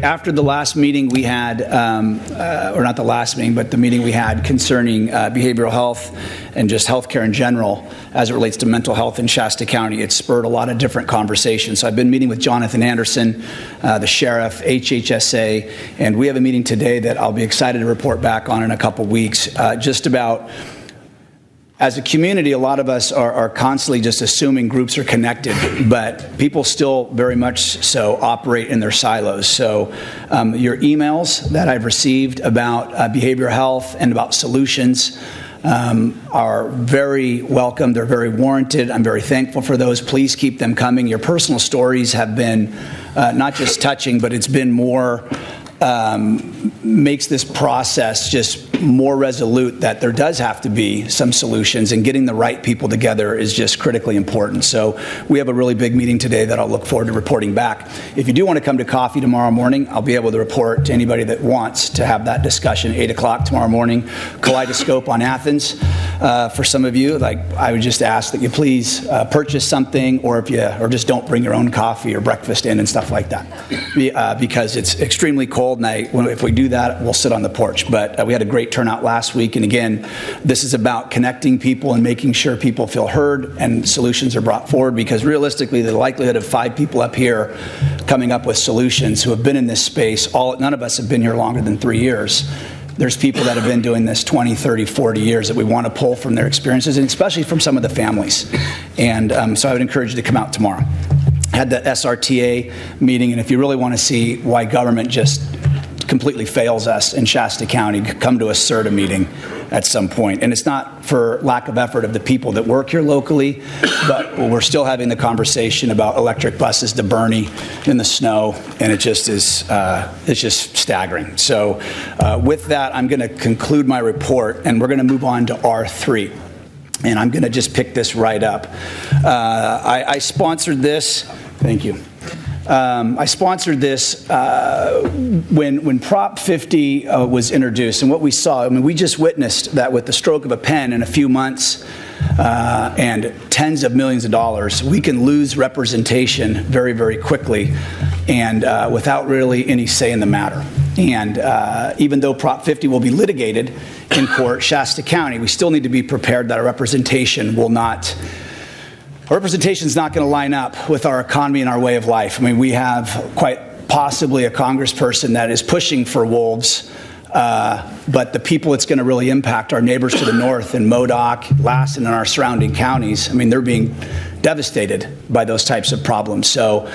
after the last meeting we had, or not the last meeting, but the meeting we had concerning behavioral health and just healthcare in general as it relates to mental health in Shasta County, it spurred a lot of different conversations. So I've been meeting with Jonathan Anderson, the sheriff, HHSA, and we have a meeting today that I'll be excited to report back on in a couple weeks, just about, as a community, a lot of us are constantly just assuming groups are connected, but people still very much so operate in their silos. So your emails that I've received about behavioral health and about solutions are very welcome. They're very warranted. I'm very thankful for those. Please keep them coming. Your personal stories have been not just touching, but it's been more, makes this process just more resolute that there does have to be some solutions, and getting the right people together is just critically important. So we have a really big meeting today that I'll look forward to reporting back. If you do want to come to coffee tomorrow morning, I'll be able to report to anybody that wants to have that discussion, 8 o'clock tomorrow morning, Kaleidoscope on Athens. For some of you, like, I would just ask that you please purchase something, or just don't bring your own coffee or breakfast in and stuff like that, because it's extremely cold, and if we do that, we'll sit on the porch. But we had a great turnout last week, and again, this is about connecting people and making sure people feel heard and solutions are brought forward, because realistically, the likelihood of 5 people up here coming up with solutions who have been in this space, none of us have been here longer than 3 years. There's people that have been doing this 20, 30, 40 years that we want to pull from their experiences, and especially from some of the families. And so I would encourage you to come out tomorrow. I had the SRTA meeting, and if you really want to see why government just completely fails us in Shasta County, come to a CERTA meeting at some point. And it's not for lack of effort of the people that work here locally, but we're still having the conversation about electric buses to Bernie in the snow, and it just is, it's just staggering. So with that, I'm going to conclude my report, and we're going to move on to R3. And I'm going to just pick this right up. I sponsored this. Thank you. I sponsored this when Prop 50 was introduced, and what we saw, I mean, we just witnessed that with the stroke of a pen in a few months and tens of millions of dollars, we can lose representation very, very quickly, and without really any say in the matter. And even though Prop 50 will be litigated in court, Shasta County, we still need to be prepared that our representation will not. Our representation is not going to line up with our economy and our way of life. I mean, we have quite possibly a congressperson that is pushing for wolves, but the people it's going to really impact, our neighbors to the north in Modoc, Lassen, and our surrounding counties, I mean, they're being devastated by those types of problems. So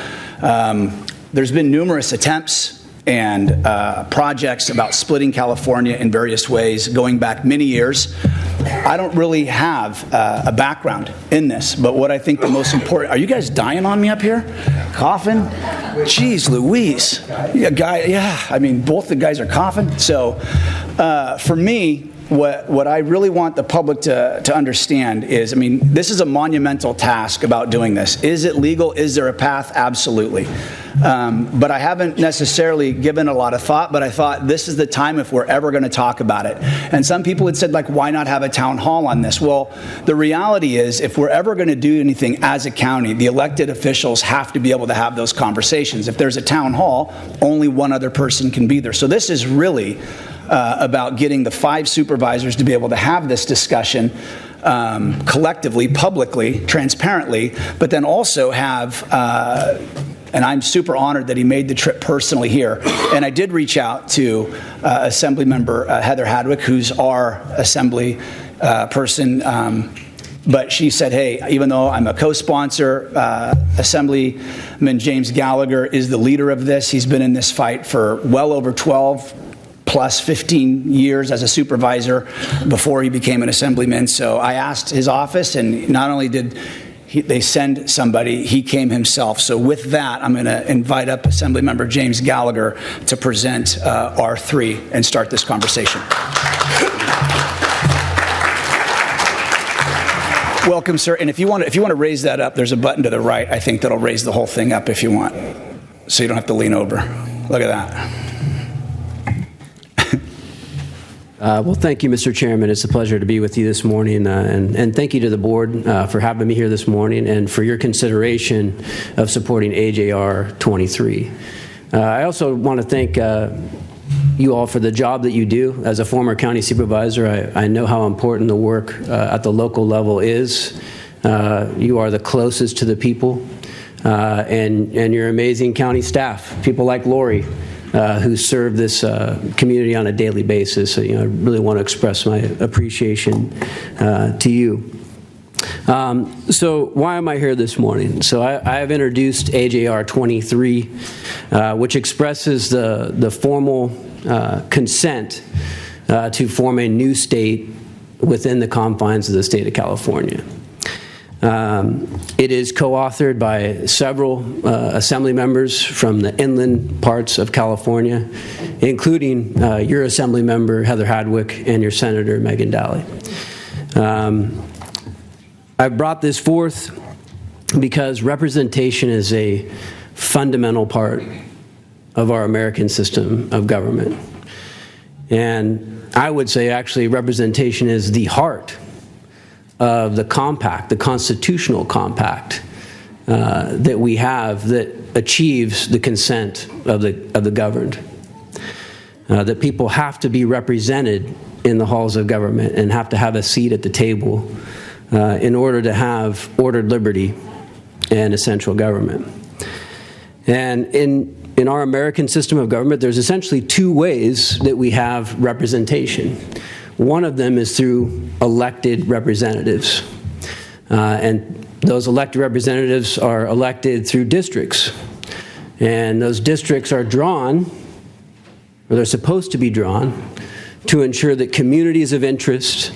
there's been numerous attempts and projects about splitting California in various ways going back many years. I don't really have a background in this, but what I think the most important, are you guys dying on me up here? Coughing? Jeez Louise. Yeah, I mean, both the guys are coughing. So for me, what I really want the public to understand is, I mean, this is a monumental task about doing this. Is it legal? Is there a path? Absolutely. But I haven't necessarily given a lot of thought, but I thought this is the time if we're ever going to talk about it. And some people had said, like, why not have a town hall on this? Well, the reality is, if we're ever going to do anything as a county, the elected officials have to be able to have those conversations. If there's a town hall, only one other person can be there. So this is really about getting the 5 supervisors to be able to have this discussion collectively, publicly, transparently, but then also have, and I'm super honored that he made the trip personally here. And I did reach out to Assemblymember Heather Hadwick, who's our assembly person, but she said, hey, even though I'm a co-sponsor, Assemblyman James Gallagher is the leader of this. He's been in this fight for well over 12 plus 15 years as a supervisor before he became an assemblyman. So I asked his office, and not only did they send somebody, he came himself. So with that, I'm going to invite up Assemblymember James Gallagher to present R3 and start this conversation. Welcome, sir. And if you want to raise that up, there's a button to the right, I think, that'll raise the whole thing up if you want, so you don't have to lean over. Look at that. Well, thank you, Mr. Chairman. It's a pleasure to be with you this morning, and thank you to the board for having me here this morning and for your consideration of supporting AJR 23. I also want to thank you all for the job that you do. As a former county supervisor, I know how important the work at the local level is. You are the closest to the people, and your amazing county staff, people like Lori, who serve this community on a daily basis. So, I really want to express my appreciation to you. So why am I here this morning? So I have introduced AJR 23, which expresses the formal consent to form a new state within the confines of the state of California. It is co-authored by several assembly members from the inland parts of California, including your assembly member, Heather Hadwick, and your Senator, Megan Daly. I brought this forth because representation is a fundamental part of our American system of government. And I would say, actually, representation is the heart of the compact, the constitutional compact that we have that achieves the consent of the governed. That people have to be represented in the halls of government and have to have a seat at the table in order to have ordered liberty and essential government. And in our American system of government, there's essentially two ways that we have representation. One of them is through elected representatives. And those elected representatives are elected through districts. And those districts are drawn, or they're supposed to be drawn, to ensure that communities of interest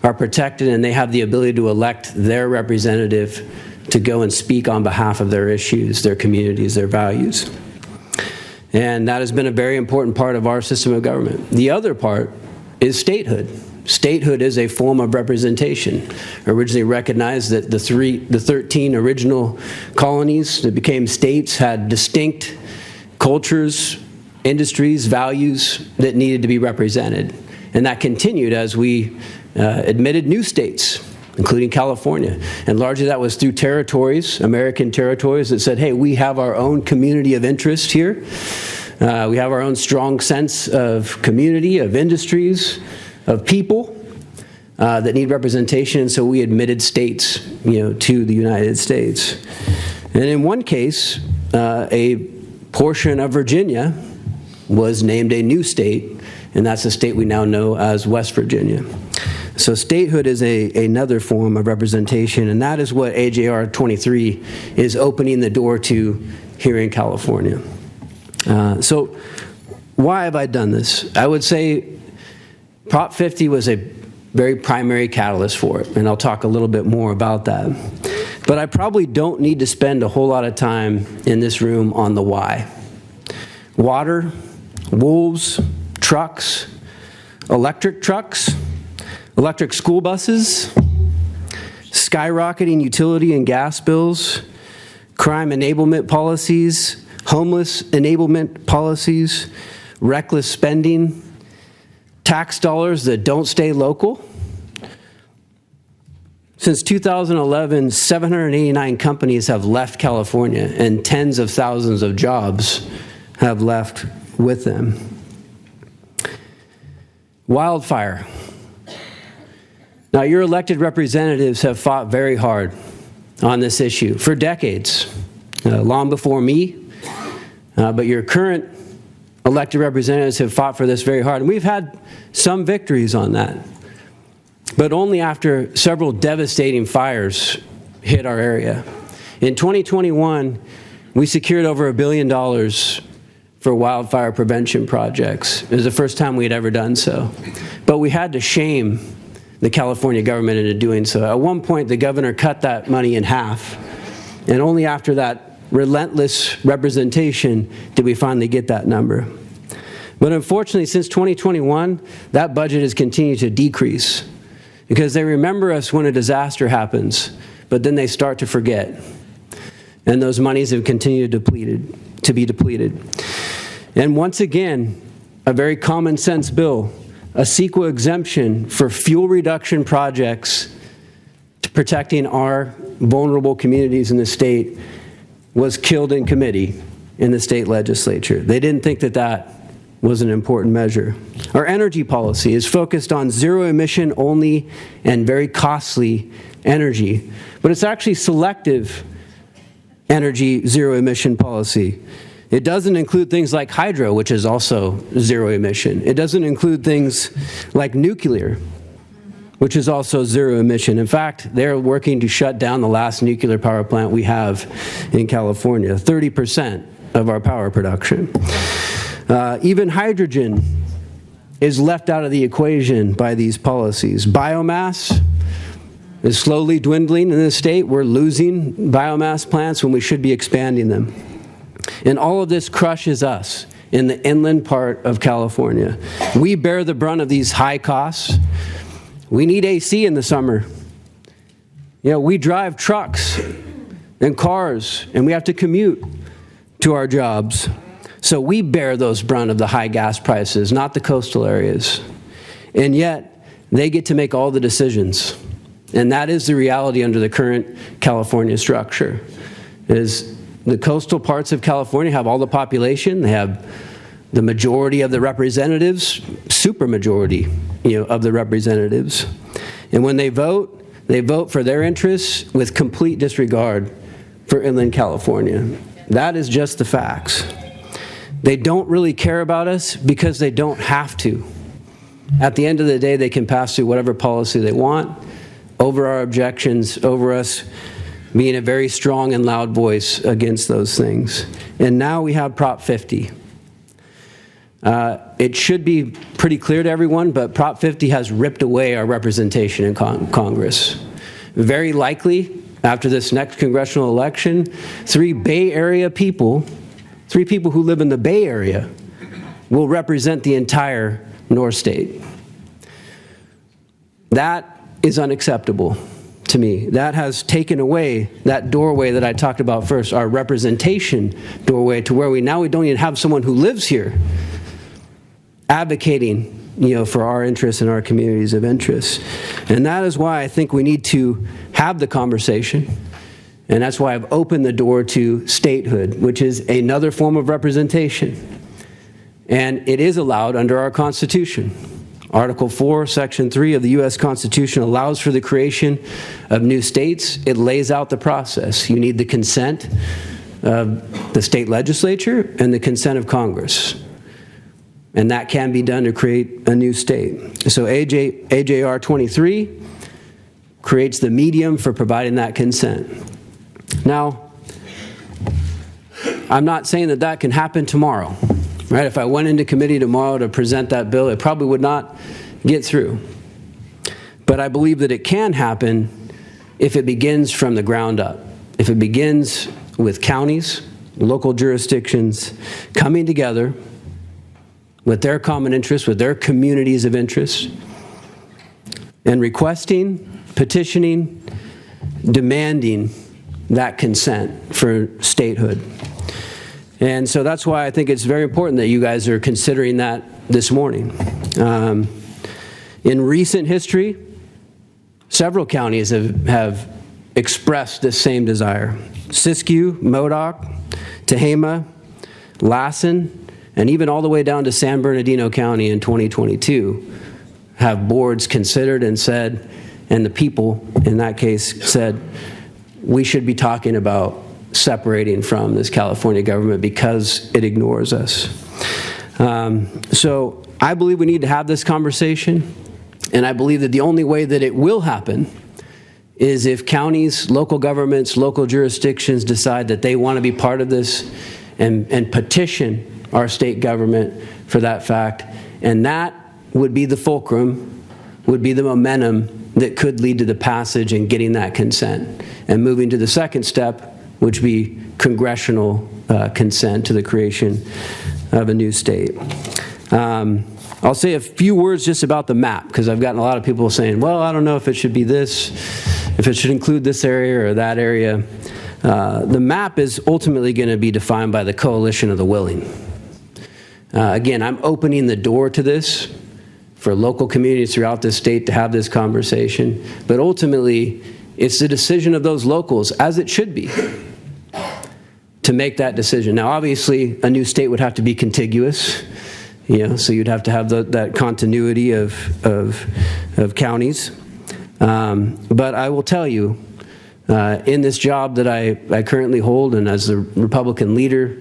are protected and they have the ability to elect their representative to go and speak on behalf of their issues, their communities, their values. And that has been a very important part of our system of government. The other part is statehood. Statehood is a form of representation. Originally recognized that the 13 original colonies that became states had distinct cultures, industries, values that needed to be represented. And that continued as we admitted new states, including California. And largely that was through territories, American territories, that said, hey, we have our own community of interest here. We have our own strong sense of community, of industries, of people that need representation. And so we admitted states, to the United States. And in one case, a portion of Virginia was named a new state, and that's a state we now know as West Virginia. So statehood is another form of representation, and that is what AJR 23 is opening the door to here in California. So why have I done this? I would say Prop 50 was a very primary catalyst for it, and I'll talk a little bit more about that. But I probably don't need to spend a whole lot of time in this room on the why. Water, wolves, trucks, electric school buses, skyrocketing utility and gas bills, crime enablement policies, homeless enablement policies, reckless spending, tax dollars that don't stay local. Since 2011, 789 companies have left California, and tens of thousands of jobs have left with them. Wildfire. Now, your elected representatives have fought very hard on this issue for decades, long before me, but your current elected representatives have fought for this very hard. And we've had some victories on that, but only after several devastating fires hit our area. In 2021, we secured over $1 billion for wildfire prevention projects. It was the first time we had ever done so. But we had to shame the California government into doing so. At one point, the governor cut that money in half, and only after that relentless representation did we finally get that number. But unfortunately, since 2021, that budget has continued to decrease because they remember us when a disaster happens, but then they start to forget. And those monies have continued to be depleted. And once again, a very common sense bill, a CEQA exemption for fuel reduction projects to protecting our vulnerable communities in the state, was killed in committee in the state legislature. They didn't think that that was an important measure. Our energy policy is focused on zero emission only and very costly energy, but it's actually selective energy zero emission policy. It doesn't include things like hydro, which is also zero emission. It doesn't include things like nuclear, which is also zero emission. In fact, they're working to shut down the last nuclear power plant we have in California, 30% of our power production. Even hydrogen is left out of the equation by these policies. Biomass is slowly dwindling in the state. We're losing biomass plants when we should be expanding them. And all of this crushes us in the inland part of California. We bear the brunt of these high costs. We need AC in the summer. You know, we drive trucks and cars, and we have to commute to our jobs. So we bear those brunt of the high gas prices, not the coastal areas. And yet, they get to make all the decisions. And that is the reality under the current California structure, is the coastal parts of California have all the population, they have the majority of the representatives, supermajority, of the representatives. And when they vote for their interests with complete disregard for inland California. That is just the facts. They don't really care about us because they don't have to. At the end of the day, they can pass through whatever policy they want over our objections, over us being a very strong and loud voice against those things. And now we have Prop 50. It should be pretty clear to everyone, but Prop 50 has ripped away our representation in Congress. Very likely, after this next congressional election, three people who live in the Bay Area will represent the entire North State. That is unacceptable to me. That has taken away that doorway that I talked about first, our representation doorway, to where we don't even have someone who lives here advocating, for our interests and our communities of interest. And that is why I think we need to have the conversation. And that's why I've opened the door to statehood, which is another form of representation. And it is allowed under our Constitution. Article 4, Section 3 of the U.S. Constitution allows for the creation of new states. It lays out the process. You need the consent of the state legislature and the consent of Congress. And that can be done to create a new state. So AJR 23 creates the medium for providing that consent. Now, I'm not saying that that can happen tomorrow, right? If I went into committee tomorrow to present that bill, it probably would not get through. But I believe that it can happen if it begins from the ground up. If it begins with counties, local jurisdictions coming together with their common interests, with their communities of interest, and requesting, petitioning, demanding that consent for statehood. And so that's why I think it's very important that you guys are considering that this morning. In recent history, several counties have expressed this same desire. Siskiyou, Modoc, Tehama, Lassen, and even all the way down to San Bernardino County in 2022 have boards considered and said, and the people in that case said, we should be talking about separating from this California government because it ignores us. So I believe we need to have this conversation, and I believe that the only way that it will happen is if counties, local governments, local jurisdictions decide that they want to be part of this and petition our state government for that fact. And that would be the fulcrum, would be the momentum that could lead to the passage and getting that consent. And moving to the second step, which would be congressional consent to the creation of a new state. I'll say a few words just about the map, because I've gotten a lot of people saying, well, I don't know if it should be this, if it should include this area or that area. The map is ultimately going to be defined by the coalition of the willing. Again, I'm opening the door to this for local communities throughout the state to have this conversation, but ultimately, it's the decision of those locals, as it should be, to make that decision. Now, obviously, a new state would have to be contiguous, so you'd have to have that continuity of counties. But I will tell you, in this job that I currently hold and as the Republican leader,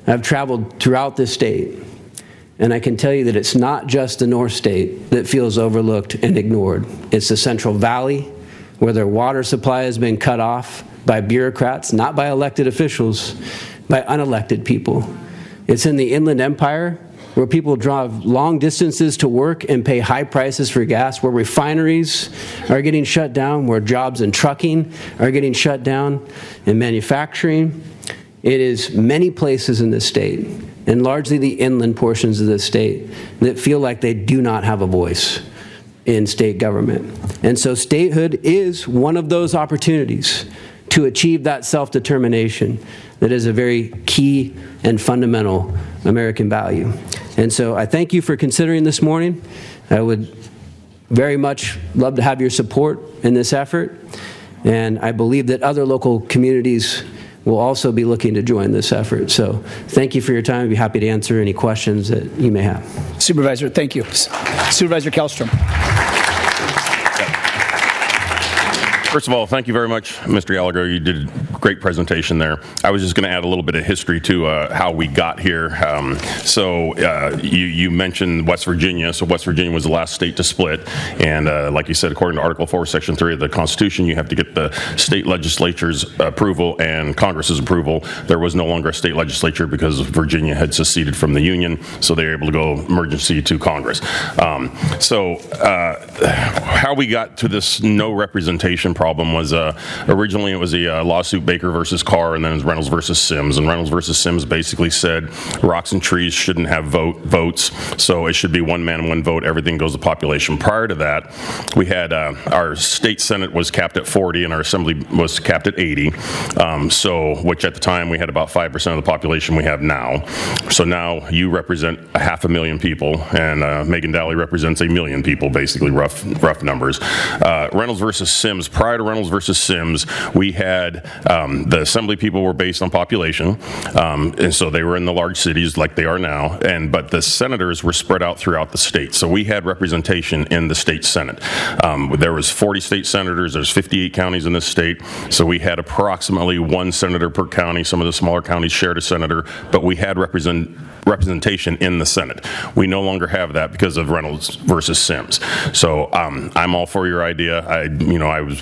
I've traveled throughout this state, and I can tell you that it's not just the North State that feels overlooked and ignored. It's the Central Valley, where their water supply has been cut off by bureaucrats, not by elected officials, by unelected people. It's in the Inland Empire, where people drive long distances to work and pay high prices for gas, where refineries are getting shut down, where jobs in trucking are getting shut down, in manufacturing. It is many places in this state, and largely the inland portions of this state, that feel like they do not have a voice in state government. And so statehood is one of those opportunities to achieve that self-determination that is a very key and fundamental American value. And so I thank you for considering this morning. I would very much love to have your support in this effort. And I believe that other local communities will also be looking to join this effort. So thank you for your time. I'd be happy to answer any questions that you may have. Supervisor, thank you. Supervisor Kellstrom. First of all, thank you very much, Mr. Gallagher. You did a great presentation there. I was just going to add a little bit of history to how we got here. You mentioned West Virginia. So West Virginia was the last state to split. And like you said, according to Article 4, Section 3 of the Constitution, you have to get the state legislature's approval and Congress's approval. There was no longer a state legislature because Virginia had seceded from the Union, so they were able to go emergency to Congress. How we got to this no representation problem was originally it was a lawsuit, Baker versus Carr, and then it was Reynolds versus Sims. And Reynolds versus Sims basically said rocks and trees shouldn't have votes, so it should be one man, one vote. Everything goes to population. Prior to that, we had our state senate was capped at 40, and our assembly was capped at 80. Which at the time we had about 5% of the population we have now. So now you represent 500,000 people, and Megan Dally represents 1 million people, basically rough numbers. Reynolds versus Sims. Prior to Reynolds versus Sims, we had the assembly people were based on population, and so they were in the large cities like they are now. But the senators were spread out throughout the state, so we had representation in the state senate. There was 40 state senators. There's 58 counties in this state, so we had approximately 1 senator per county. Some of the smaller counties shared a senator, but we had representation in the Senate. We no longer have that because of Reynolds versus Sims. So I'm all for your idea. I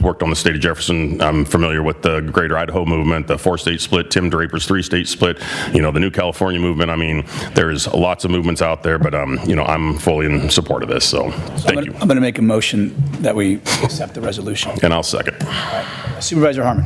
worked on the state of Jefferson. I'm familiar with the Greater Idaho movement, the 4-state split, Tim Draper's 3-state split, the New California movement. I mean, there's lots of movements out there, but I'm fully in support of this. So thank you. I'm going to make a motion that we accept the resolution. And I'll second. All right. Supervisor Harmon.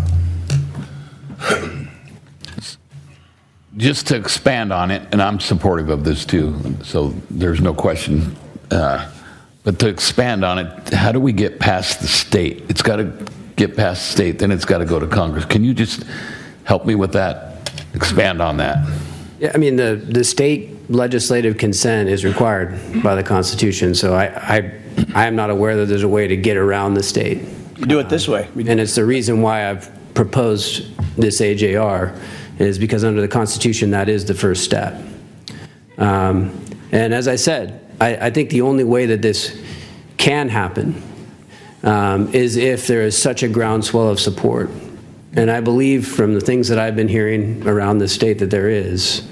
Just to expand on it, and I'm supportive of this too, so there's no question. But to expand on it, how do we get past the state? It's got to get past the state, then it's got to go to Congress. Can you just help me with that? Expand on that. Yeah, I mean, the state legislative consent is required by the Constitution, so I am not aware that there's a way to get around the state. You do it this way. And it's the reason why I've proposed this AJR, is because under the Constitution, that is the first step. And as I said, I think the only way that this can happen is if there is such a groundswell of support. And I believe from the things that I've been hearing around the state that there is.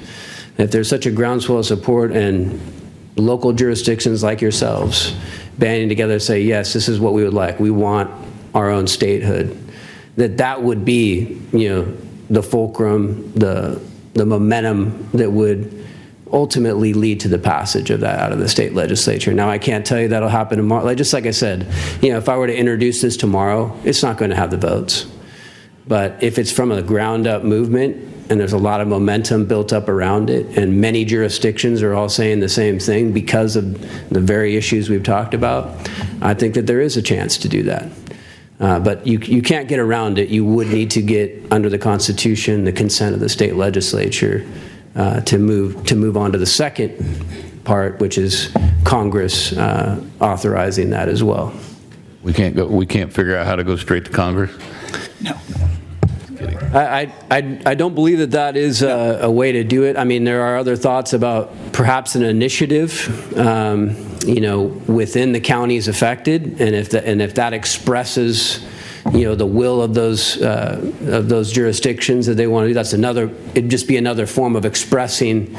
If there's such a groundswell of support and local jurisdictions like yourselves banding together to say, yes, this is what we would like. We want our own statehood. That would be, the fulcrum, the momentum that would ultimately lead to the passage of that out of the state legislature. Now, I can't tell you that'll happen tomorrow. Just like I said, if I were to introduce this tomorrow, it's not going to have the votes. But if it's from a ground-up movement and there's a lot of momentum built up around it, and many jurisdictions are all saying the same thing because of the very issues we've talked about, I think that there is a chance to do that. But you can't get around it. You would need to get, under the Constitution, the consent of the state legislature to move on to the second part, which is Congress authorizing that as well. We can't figure out how to go straight to Congress? No. Just kidding. I don't believe that that is a way to do it. I mean, there are other thoughts about perhaps an initiative, within the counties affected, and if that expresses, the will of those jurisdictions that they want to do, it'd just be another form of expressing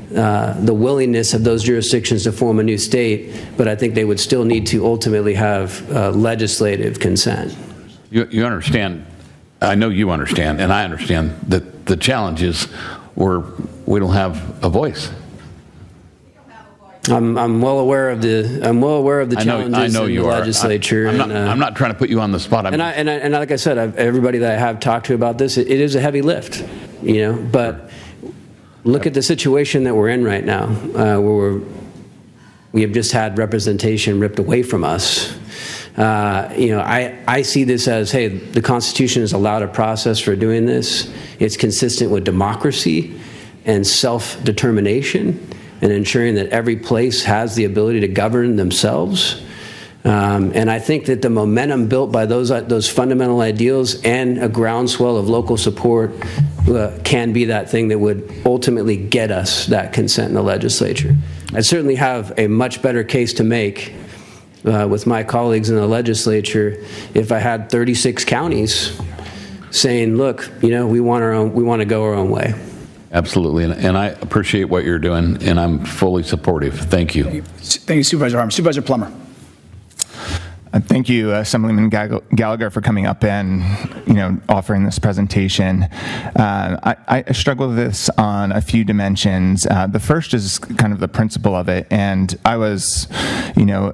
the willingness of those jurisdictions to form a new state, but I think they would still need to ultimately have legislative consent. You understand, I know you understand, and I understand that the challenge is we don't have a voice. I'm well aware of the challenges I know in you the are. legislature. I'm not trying to put you on the spot. And like I said, everybody that I have talked to about this, it is a heavy lift, but look at the situation that we're in right now, where we have just had representation ripped away from us. I see this as, hey, the Constitution has allowed a process for doing this. It's consistent with democracy and self-determination and ensuring that every place has the ability to govern themselves. And I think that the momentum built by those fundamental ideals and a groundswell of local support can be that thing that would ultimately get us that consent in the legislature. I certainly have a much better case to make with my colleagues in the legislature if I had 36 counties saying, look, we want to go our own way. Absolutely, and I appreciate what you're doing, and I'm fully supportive. Thank you. Thank you, Supervisor Harms. Supervisor Plummer. Thank you, Assemblyman Gallagher, for coming up and offering this presentation. I struggle with this on a few dimensions. The first is kind of the principle of it, and I was,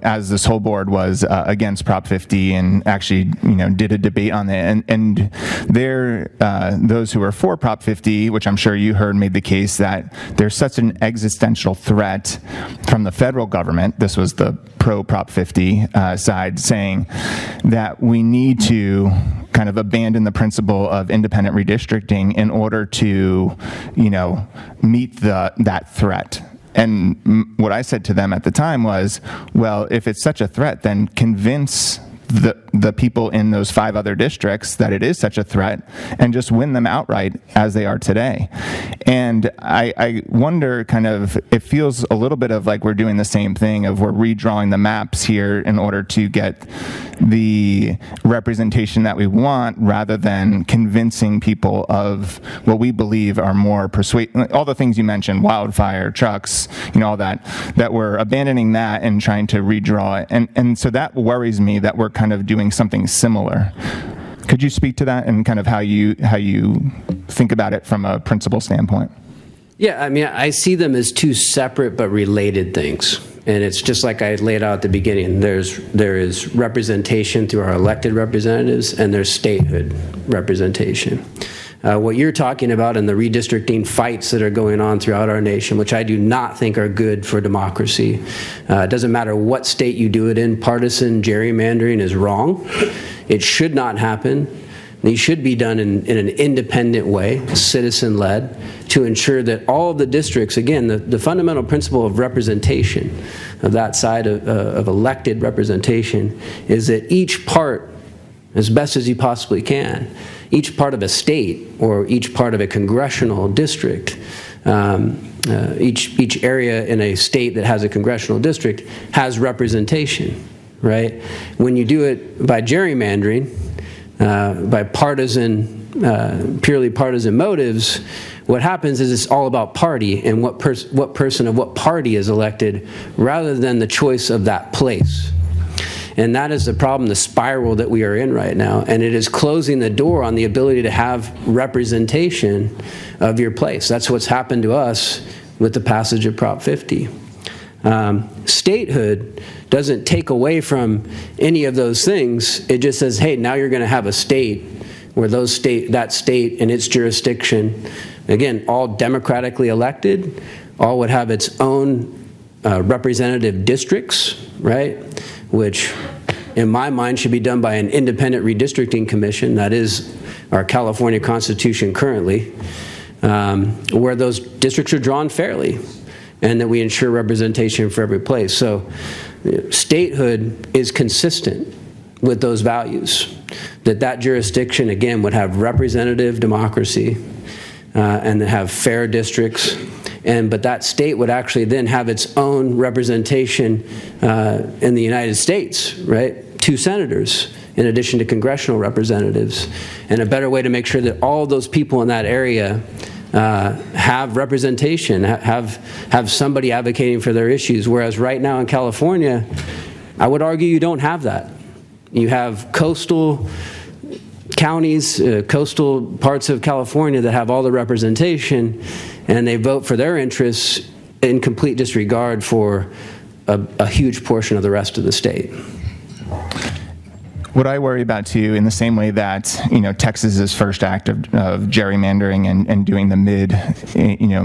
as this whole board was against Prop 50, and actually, did a debate on it, and there, those who were for Prop 50, which I'm sure you heard, made the case that there's such an existential threat from the federal government. This was the pro-Prop 50 side, saying that we need to kind of abandon the principle of independent redistricting in order to, meet that threat. And what I said to them at the time was, well, if it's such a threat, then convince the people in those 5 other districts that it is such a threat and just win them outright as they are today. And I wonder, kind of, it feels a little bit of like we're doing the same thing, of we're redrawing the maps here in order to get the representation that we want, rather than convincing people of what we believe are more persuasive, all the things you mentioned, wildfire, trucks, all that we're abandoning that and trying to redraw it. And so that worries me, that we're kind of doing something similar. Could you speak to that and kind of how you think about it from a principle standpoint? Yeah, I mean, I see them as two separate but related things. And it's just like I laid out at the beginning. There is representation through our elected representatives, and there's statehood representation. What you're talking about in the redistricting fights that are going on throughout our nation, which I do not think are good for democracy. It doesn't matter what state you do it in, partisan gerrymandering is wrong. It should not happen. These should be done in an independent way, citizen-led, to ensure that all of the districts, again, the fundamental principle of representation, of that side of elected representation, is that each part, as best as you possibly can, each part of a state or each part of a congressional district, each area in a state that has a congressional district has representation, right? When you do it by gerrymandering, by purely partisan motives, what happens is it's all about party and what person of what party is elected, rather than the choice of that place. And that is the problem, the spiral that we are in right now. And it is closing the door on the ability to have representation of your place. That's what's happened to us with the passage of Prop 50. Statehood doesn't take away from any of those things. It just says, hey, now you're going to have a state where that state and its jurisdiction, again, all democratically elected, all would have its own representative districts, right? Which, in my mind, should be done by an independent redistricting commission. That is our California Constitution currently, where those districts are drawn fairly, and that we ensure representation for every place. So statehood is consistent with those values, that jurisdiction, again, would have representative democracy and have fair districts, but that state would actually then have its own representation in the United States, right? 2 senators in addition to congressional representatives, and a better way to make sure that all those people in that area have representation, have somebody advocating for their issues, whereas right now in California, I would argue you don't have that. You have coastal counties, coastal parts of California that have all the representation, and they vote for their interests in complete disregard for a huge portion of the rest of the state. What I worry about too, in the same way that Texas's first act of gerrymandering and doing the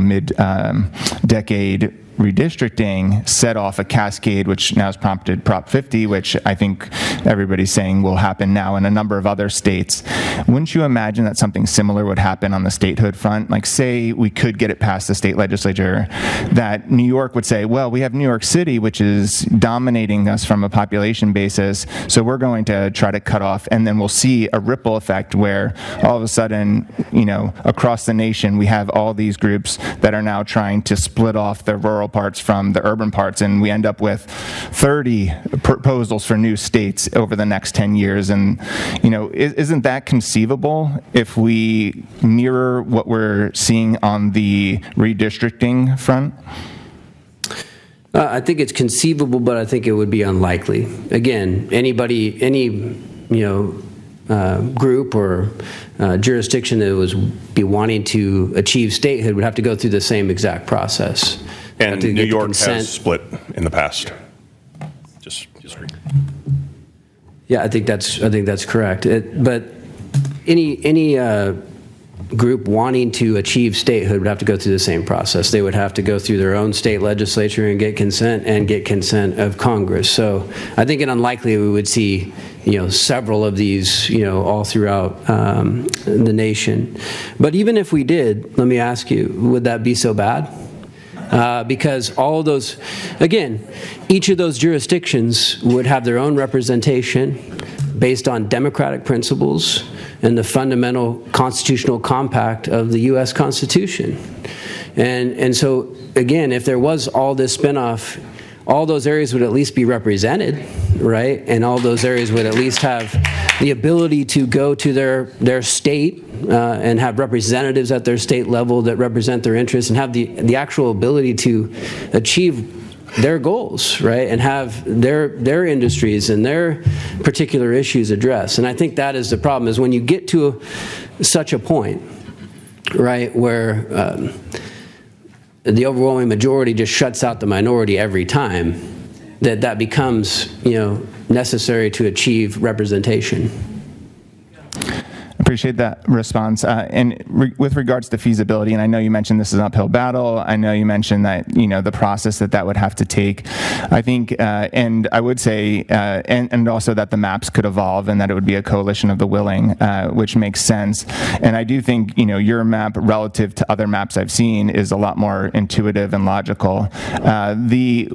mid-decade redistricting set off a cascade, which now has prompted Prop 50, which I think everybody's saying will happen now in a number of other states. Wouldn't you imagine that something similar would happen on the statehood front? Like, say we could get it past the state legislature, that New York would say, well, we have New York City, which is dominating us from a population basis, so we're going to try to cut off, and then we'll see a ripple effect where all of a sudden, across the nation, we have all these groups that are now trying to split off the rural parts from the urban parts, and we end up with 30 proposals for new states over the next 10 years. And isn't that conceivable if we mirror what we're seeing on the redistricting front? I think it's conceivable, but I think it would be unlikely. Again, any group or jurisdiction that would be wanting to achieve statehood would have to go through the same exact process. And New York has split in the past. Just agree. Yeah, I think that's correct. But any group wanting to achieve statehood would have to go through the same process. They would have to go through their own state legislature and get consent of Congress. So I think it unlikely we would see several of these all throughout the nation. But even if we did, let me ask you, would that be so bad? Because all of those, again, each of those jurisdictions would have their own representation based on democratic principles and the fundamental constitutional compact of the U.S. Constitution. And so, again, if there was all this spinoff, all those areas would at least be represented, right? And all those areas would at least have the ability to go to their state and have representatives at their state level that represent their interests and have the actual ability to achieve their goals, right? And have their industries and their particular issues addressed. And I think that is the problem, is when you get to such a point, right, where the overwhelming majority just shuts out the minority every time, that becomes, necessary to achieve representation. Appreciate that response. With regards to feasibility, and I know you mentioned this is an uphill battle. I know you mentioned that, the process that would have to take. I think, and I would say, and also that the maps could evolve and that it would be a coalition of the willing, which makes sense. And I do think, your map relative to other maps I've seen is a lot more intuitive and logical. The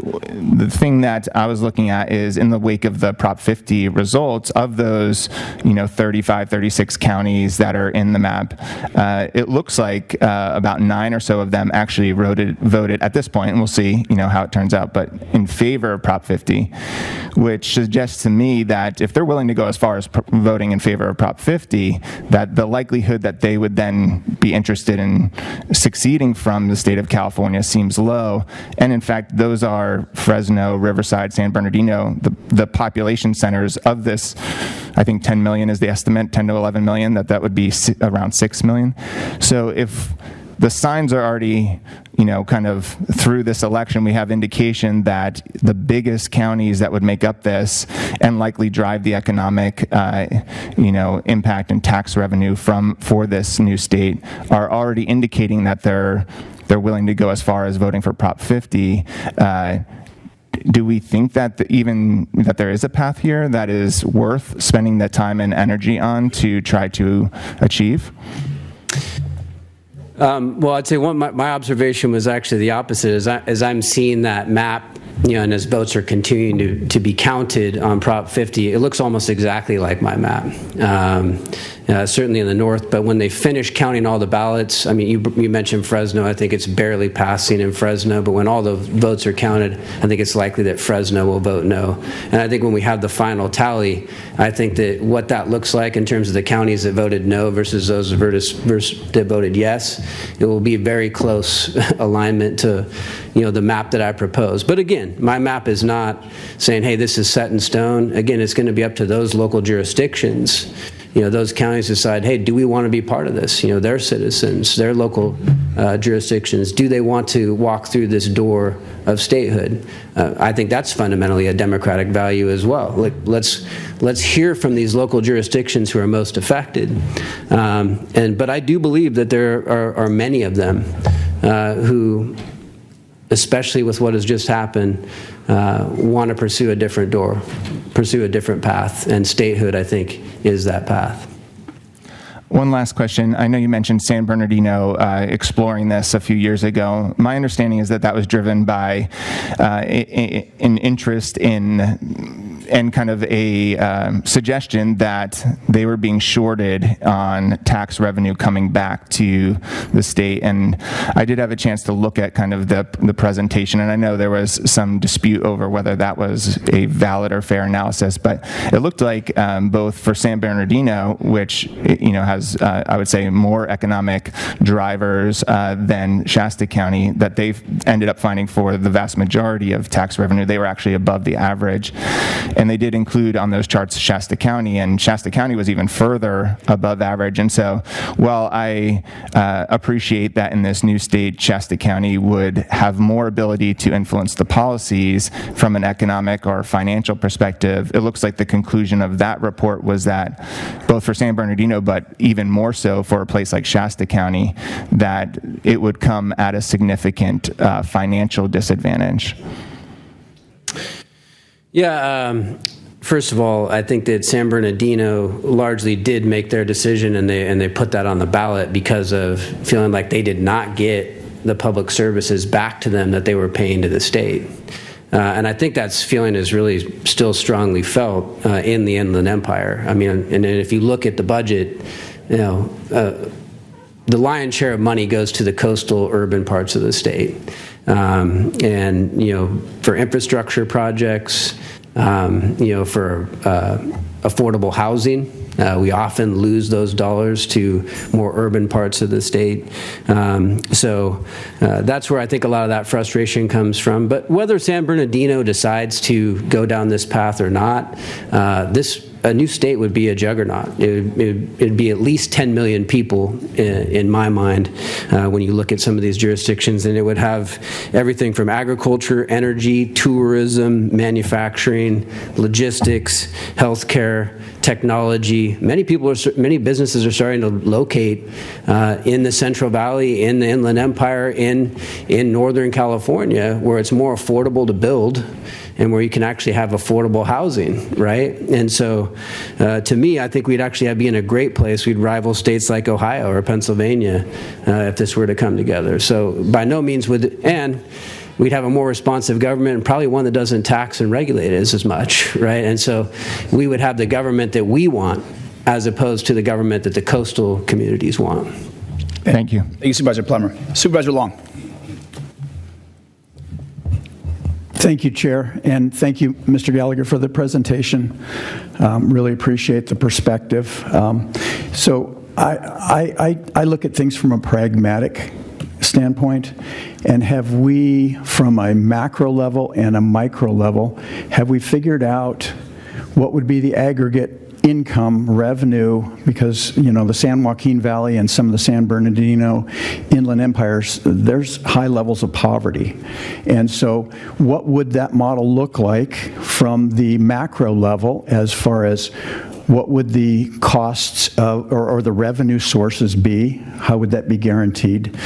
thing that I was looking at is in the wake of the Prop 50 results of those, 35, 36 counties that are in the map, it looks like about 9 or so of them actually voted at this point, and we'll see, how it turns out, but in favor of Prop 50, which suggests to me that if they're willing to go as far as voting in favor of Prop 50, that the likelihood that they would then be interested in succeeding from the state of California seems low. And in fact, those are Fresno, Riverside, San Bernardino, the population centers of this. I think 10 million is the estimate, 10 to 11 million, that would be around 6 million. So if the signs are already, kind of through this election, we have indication that the biggest counties that would make up this and likely drive the economic, impact and tax revenue for this new state are already indicating that they're willing to go as far as voting for Prop 50. Do we think that that there is a path here that is worth spending the time and energy on to try to achieve? Well, I'd say my observation was actually the opposite. As I'm seeing that map and as votes are continuing to be counted on Prop 50, it looks almost exactly like my map. Certainly in the north, but when they finish counting all the ballots, I mean, you mentioned Fresno. I think it's barely passing in Fresno, but when all the votes are counted, I think it's likely that Fresno will vote no. And I think when we have the final tally, I think that what that looks like in terms of the counties that voted no versus those that voted yes, it will be very close alignment to, the map that I propose. But again, my map is not saying, hey, this is set in stone. Again, it's going to be up to those local jurisdictions. Those counties decide, hey, do we want to be part of this? Their citizens, their local jurisdictions, do they want to walk through this door of statehood? I think that's fundamentally a democratic value as well. Let's hear from these local jurisdictions who are most affected. But I do believe that there are many of them who, especially with what has just happened, want to pursue a different door, pursue a different path, and statehood, I think, is that path. One last question. I know you mentioned San Bernardino exploring this a few years ago. My understanding is that was driven by an interest in and kind of a suggestion that they were being shorted on tax revenue coming back to the state. And I did have a chance to look at kind of the presentation, and I know there was some dispute over whether that was a valid or fair analysis, but it looked like both for San Bernardino, which has I would say more economic drivers than Shasta County, that they've ended up finding for the vast majority of tax revenue, they were actually above the average. And they did include on those charts Shasta County, and Shasta County was even further above average. And so while I appreciate that in this new state, Shasta County would have more ability to influence the policies from an economic or financial perspective, it looks like the conclusion of that report was that both for San Bernardino, but even more so for a place like Shasta County, that it would come at a significant financial disadvantage. Yeah, first of all, I think that San Bernardino largely did make their decision, and they put that on the ballot because of feeling like they did not get the public services back to them that they were paying to the state. And I think that feeling is really still strongly felt in the Inland Empire. I mean, and if you look at the budget, the lion's share of money goes to the coastal urban parts of the state. For infrastructure projects, for affordable housing, we often lose those dollars to more urban parts of the state. So that's where I think a lot of that frustration comes from. But whether San Bernardino decides to go down this path or not, a new state would be a juggernaut. It'd be at least 10 million people in my mind when you look at some of these jurisdictions, and it would have everything from agriculture, energy, tourism, manufacturing, logistics, healthcare, technology. Many businesses are starting to locate in the Central Valley, in the Inland Empire, in Northern California, where it's more affordable to build and where you can actually have affordable housing, right? And so, to me, I think we'd actually be in a great place. We'd rival states like Ohio or Pennsylvania if this were to come together. So, by no means and we'd have a more responsive government, and probably one that doesn't tax and regulate as much, right? And so, we would have the government that we want, as opposed to the government that the coastal communities want. Thank you. Thank you, Supervisor Plummer. Supervisor Long. Thank you, Chair, and thank you, Mr. Gallagher, for the presentation. Really appreciate the perspective. So I look at things from a pragmatic standpoint, and have we, from a macro level and a micro level, have we figured out what would be the aggregate income revenue, because the San Joaquin Valley and some of the San Bernardino Inland Empires, there's high levels of poverty. And so what would that model look like from the macro level, as far as what would the costs or the revenue sources be? How would that be guaranteed?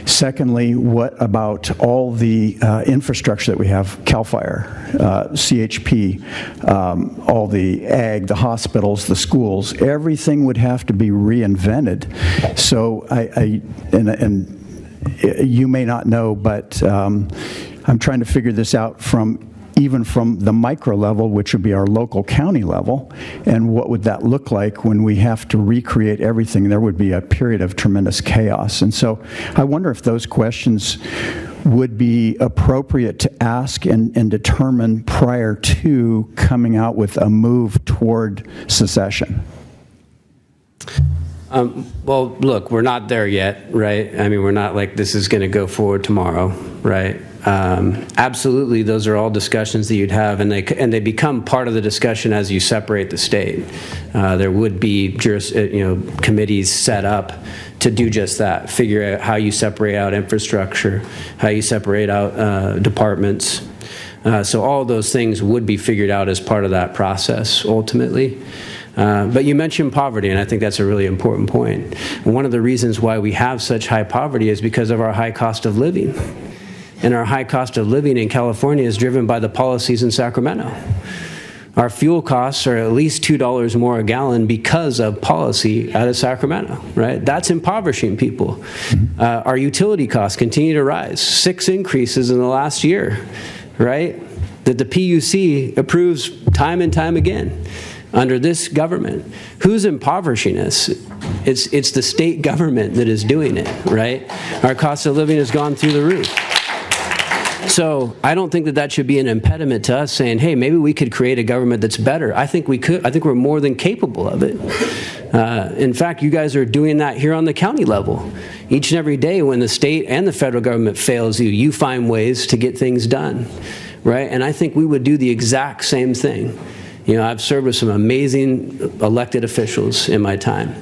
Secondly, what about all the infrastructure that we have, CAL FIRE, CHP, all the ag, the hospitals, the schools, everything would have to be reinvented. So and you may not know, but I'm trying to figure this out even from the micro level, which would be our local county level, and what would that look like when we have to recreate everything? There would be a period of tremendous chaos. And so I wonder if those questions would be appropriate to ask and determine prior to coming out with a move toward secession. Well, look, we're not there yet, right? I mean, we're not like this is going to go forward tomorrow, right? Absolutely, those are all discussions that you'd have, and they become part of the discussion as you separate the state. There would be committees set up to do just that, figure out how you separate out infrastructure, how you separate out departments. So all of those things would be figured out as part of that process ultimately. But you mentioned poverty, and I think that's a really important point. One of the reasons why we have such high poverty is because of our high cost of living. And our high cost of living in California is driven by the policies in Sacramento. Our fuel costs are at least $2 more a gallon because of policy out of Sacramento, right? That's impoverishing people. Our utility costs continue to rise, 6 increases in the last year, right? That the PUC approves time and time again under this government. Who's impoverishing us? It's the state government that is doing it, right? Our cost of living has gone through the roof. So I don't think that should be an impediment to us saying, hey, maybe we could create a government that's better. I think we could. I think we're more than capable of it. In fact, you guys are doing that here on the county level. Each and every day when the state and the federal government fails you, you find ways to get things done, right? And I think we would do the exact same thing. You know, I've served with some amazing elected officials in my time.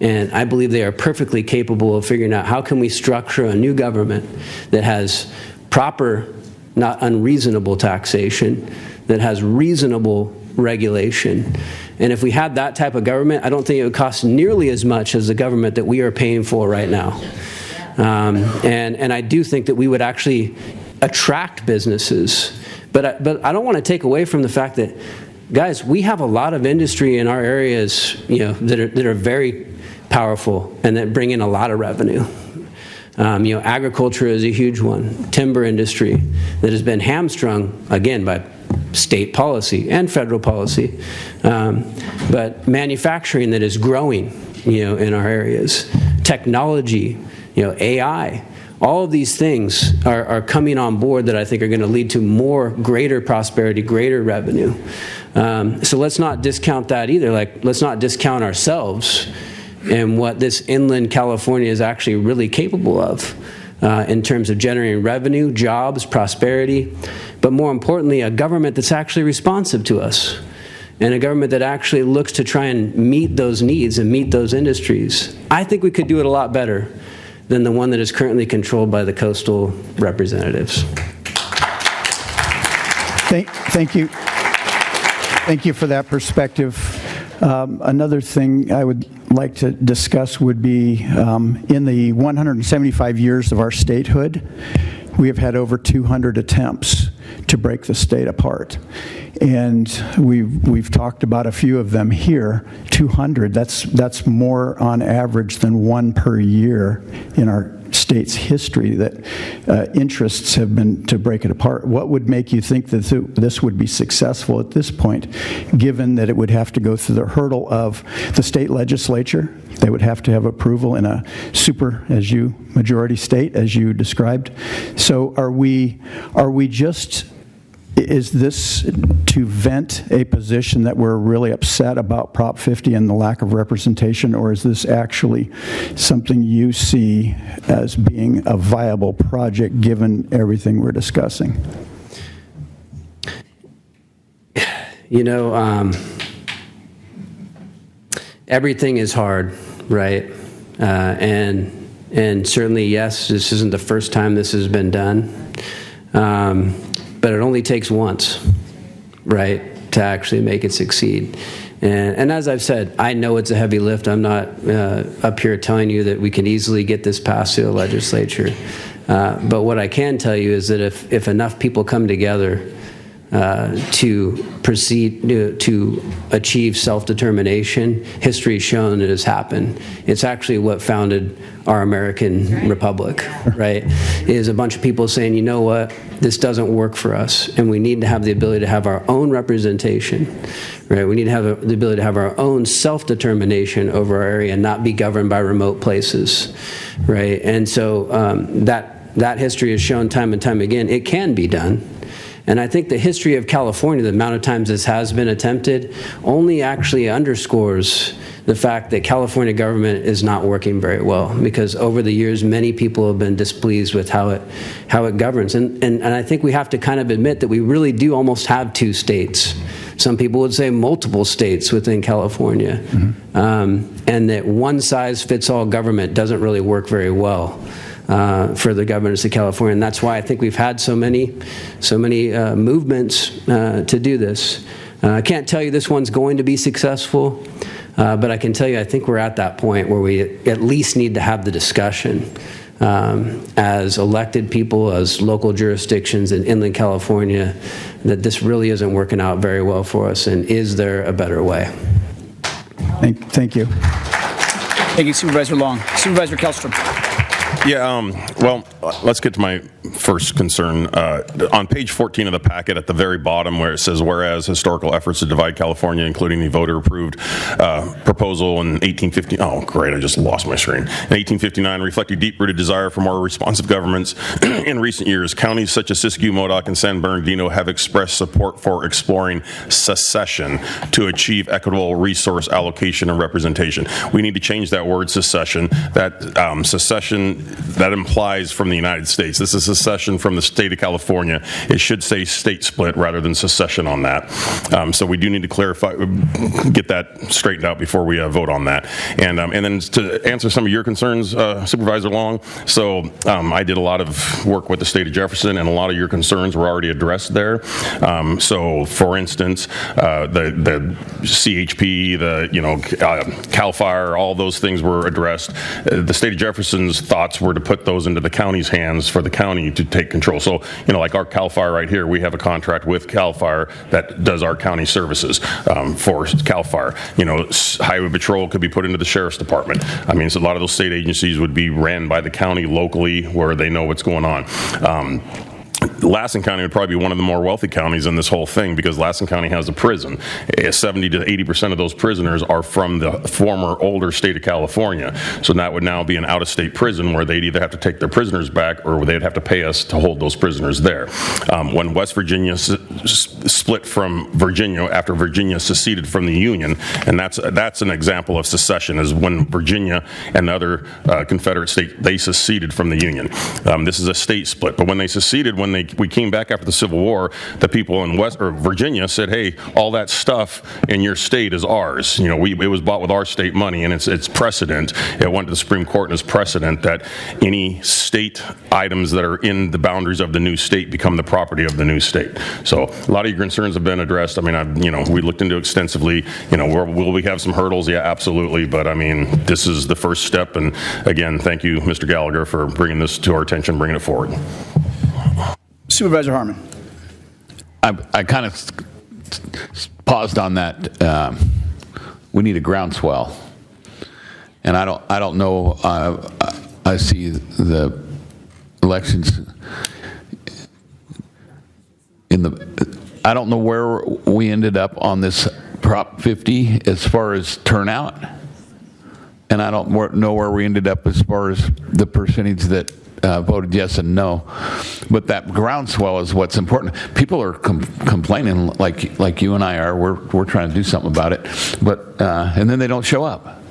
And I believe they are perfectly capable of figuring out how can we structure a new government that has proper, not unreasonable taxation, that has reasonable regulation. And if we had that type of government, I don't think it would cost nearly as much as the government that we are paying for right now. And I do think that we would actually attract businesses. But I don't want to take away from the fact that, guys, we have a lot of industry in our areas, that are very powerful and that bring in a lot of revenue. Agriculture is a huge one. Timber industry that has been hamstrung, again, by state policy and federal policy. But manufacturing that is growing, in our areas. Technology, AI. All of these things are coming on board that I think are going to lead to greater prosperity, greater revenue. So let's not discount that either. Let's not discount ourselves and what this inland California is actually really capable of in terms of generating revenue, jobs, prosperity, but more importantly, a government that's actually responsive to us and a government that actually looks to try and meet those needs and meet those industries. I think we could do it a lot better than the one that is currently controlled by the coastal representatives. Thank you. Thank you for that perspective. Another thing I would like to discuss would be in the 175 years of our statehood, we have had over 200 attempts to break the state apart. And we've talked about a few of them here. 200, that's more on average than one per year in our state's history that interests have been to break it apart. What would make you think that this would be successful at this point, given that it would have to go through the hurdle of the state legislature? They would have to have approval in a majority state, as you described. So is this to vent a position that we're really upset about Prop 50 and the lack of representation, or is this actually something you see as being a viable project given everything we're discussing? Everything is hard, right? And certainly, yes, this isn't the first time this has been done. But it only takes once, right, to actually make it succeed. And as I've said, I know it's a heavy lift. I'm not up here telling you that we can easily get this passed through the legislature. But what I can tell you is that if enough people come together to proceed to achieve self-determination. History has shown it has happened. It's actually what founded our American republic, right? Is a bunch of people saying, you know what, this doesn't work for us, and we need to have the ability to have our own representation, right? We need to have the ability to have our own self-determination over our area and not be governed by remote places, right? And so that history has shown time and time again it can be done. And I think the history of California, the amount of times this has been attempted, only actually underscores the fact that California government is not working very well, because over the years, many people have been displeased with how it governs. And I think we have to kind of admit that we really do almost have two states. Some people would say multiple states within California. Mm-hmm. And that one-size-fits-all government doesn't really work very well for the governors of California, and that's why I think we've had so many movements to do this. I can't tell you this one's going to be successful, but I can tell you I think we're at that point where we at least need to have the discussion as elected people, as local jurisdictions in inland California, that this really isn't working out very well for us, and is there a better way? Thank you. Thank you, Supervisor Long. Supervisor Kellstrom. Yeah, well, let's get to my first concern. On page 14 of the packet at the very bottom where it says, whereas historical efforts to divide California, including the voter-approved proposal in 1850, oh, great, I just lost my screen. In 1859, reflect a deep-rooted desire for more responsive governments. In recent years, counties such as Siskiyou, Modoc, and San Bernardino have expressed support for exploring secession to achieve equitable resource allocation and representation. We need to change that word secession. That secession, that implies from the United States. This is secession from the state of California. It should say state split rather than secession on that. So we do need to clarify, get that straightened out before we vote on that. And then to answer some of your concerns, Supervisor Long, so I did a lot of work with the state of Jefferson, and a lot of your concerns were already addressed there. So for instance, the CHP, CAL FIRE, all those things were addressed. The state of Jefferson's thoughts were to put those into the county's hands for the county to take control. So, like our CAL FIRE right here, we have a contract with CAL FIRE that does our county services for CAL FIRE. Highway patrol could be put into the sheriff's department. I mean, so a lot of those state agencies would be ran by the county locally where they know what's going on. Lassen County would probably be one of the more wealthy counties in this whole thing, because Lassen County has a prison. 70 to 80% of those prisoners are from the former older state of California. So that would now be an out-of-state prison where they'd either have to take their prisoners back or they'd have to pay us to hold those prisoners there. When West Virginia split from Virginia after Virginia seceded from the Union, and that's an example of secession, is when Virginia and the other Confederate state, they seceded from the Union. This is a state split, but when they seceded, when we came back after the Civil War, the people in Virginia said, hey, all that stuff in your state is ours. It was bought with our state money, and it's precedent. It went to the Supreme Court, and it's precedent that any state items that are in the boundaries of the new state become the property of the new state. So a lot of your concerns have been addressed. I mean, we looked into it extensively. Will we have some hurdles? Yeah, absolutely. But I mean, this is the first step. And again, thank you, Mr. Gallagher, for bringing this to our attention, bringing it forward. Supervisor Harmon. I kind of paused on that. We need a groundswell, and I don't know. I see the elections I don't know where we ended up on this Prop 50 as far as turnout, and I don't know where we ended up as far as the percentage that voted yes and no. But that groundswell is what's important. People are complaining like you and I are. We're trying to do something about it, but and then they don't show up.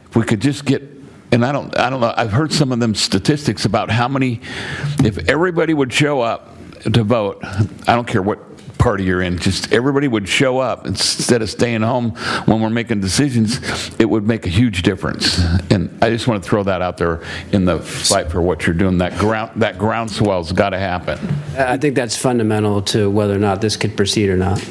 If we could just get, and I don't know. I've heard some of them statistics about how many. If everybody would show up to vote, I don't care what party you're in, just everybody would show up instead of staying home when we're making decisions, it would make a huge difference. And I just want to throw that out there in the fight for what you're doing. That groundswell's got to happen. I think that's fundamental to whether or not this could proceed or not.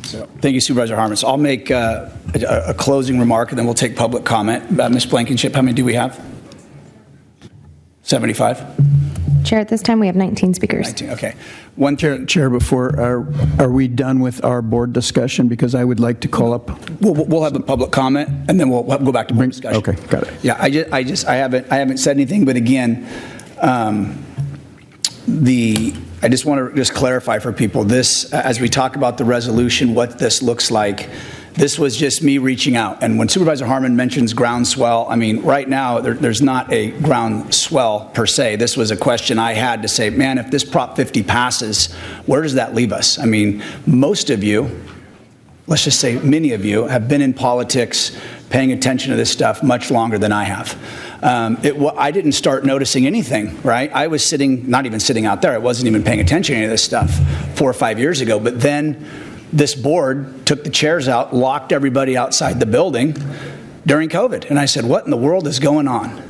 So, thank you, Supervisor Harmon. So I'll make a closing remark, and then we'll take public comment. Ms. Blankenship, how many do we have? 75? Chair, at this time, we have 19 speakers. 19, okay. One thing. Chair, before, are we done with our board discussion? Because I would like to call up. We'll have a public comment, and then we'll go back to board discussion. Okay, got it. Yeah, I haven't said anything, but again, I just want to just clarify for people, this, as we talk about the resolution, what this looks like, this was just me reaching out. And when Supervisor Harmon mentions groundswell, I mean, right now, there's not a groundswell per se. This was a question I had to say, man, if this Prop 50 passes, where does that leave us? I mean, most of you, let's just say many of you, have been in politics paying attention to this stuff much longer than I have. I didn't start noticing anything, right? I was not even sitting out there. I wasn't even paying attention to any of this stuff 4 or 5 years ago. But then this board took the chairs out, locked everybody outside the building during COVID. And I said, what in the world is going on?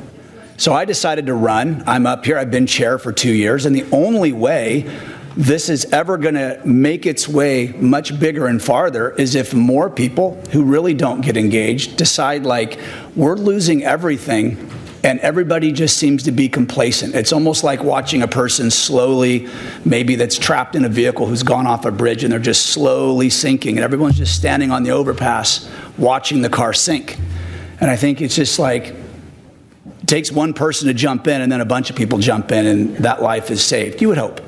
So I decided to run. I'm up here. I've been chair for 2 years. And the only way this is ever going to make its way much bigger and farther is if more people who really don't get engaged decide, like, we're losing everything, and everybody just seems to be complacent. It's almost like watching a person slowly, maybe that's trapped in a vehicle who's gone off a bridge, and they're just slowly sinking, and everyone's just standing on the overpass watching the car sink. And I think it's just like, it takes one person to jump in, and then a bunch of people jump in, and that life is saved. You would hope.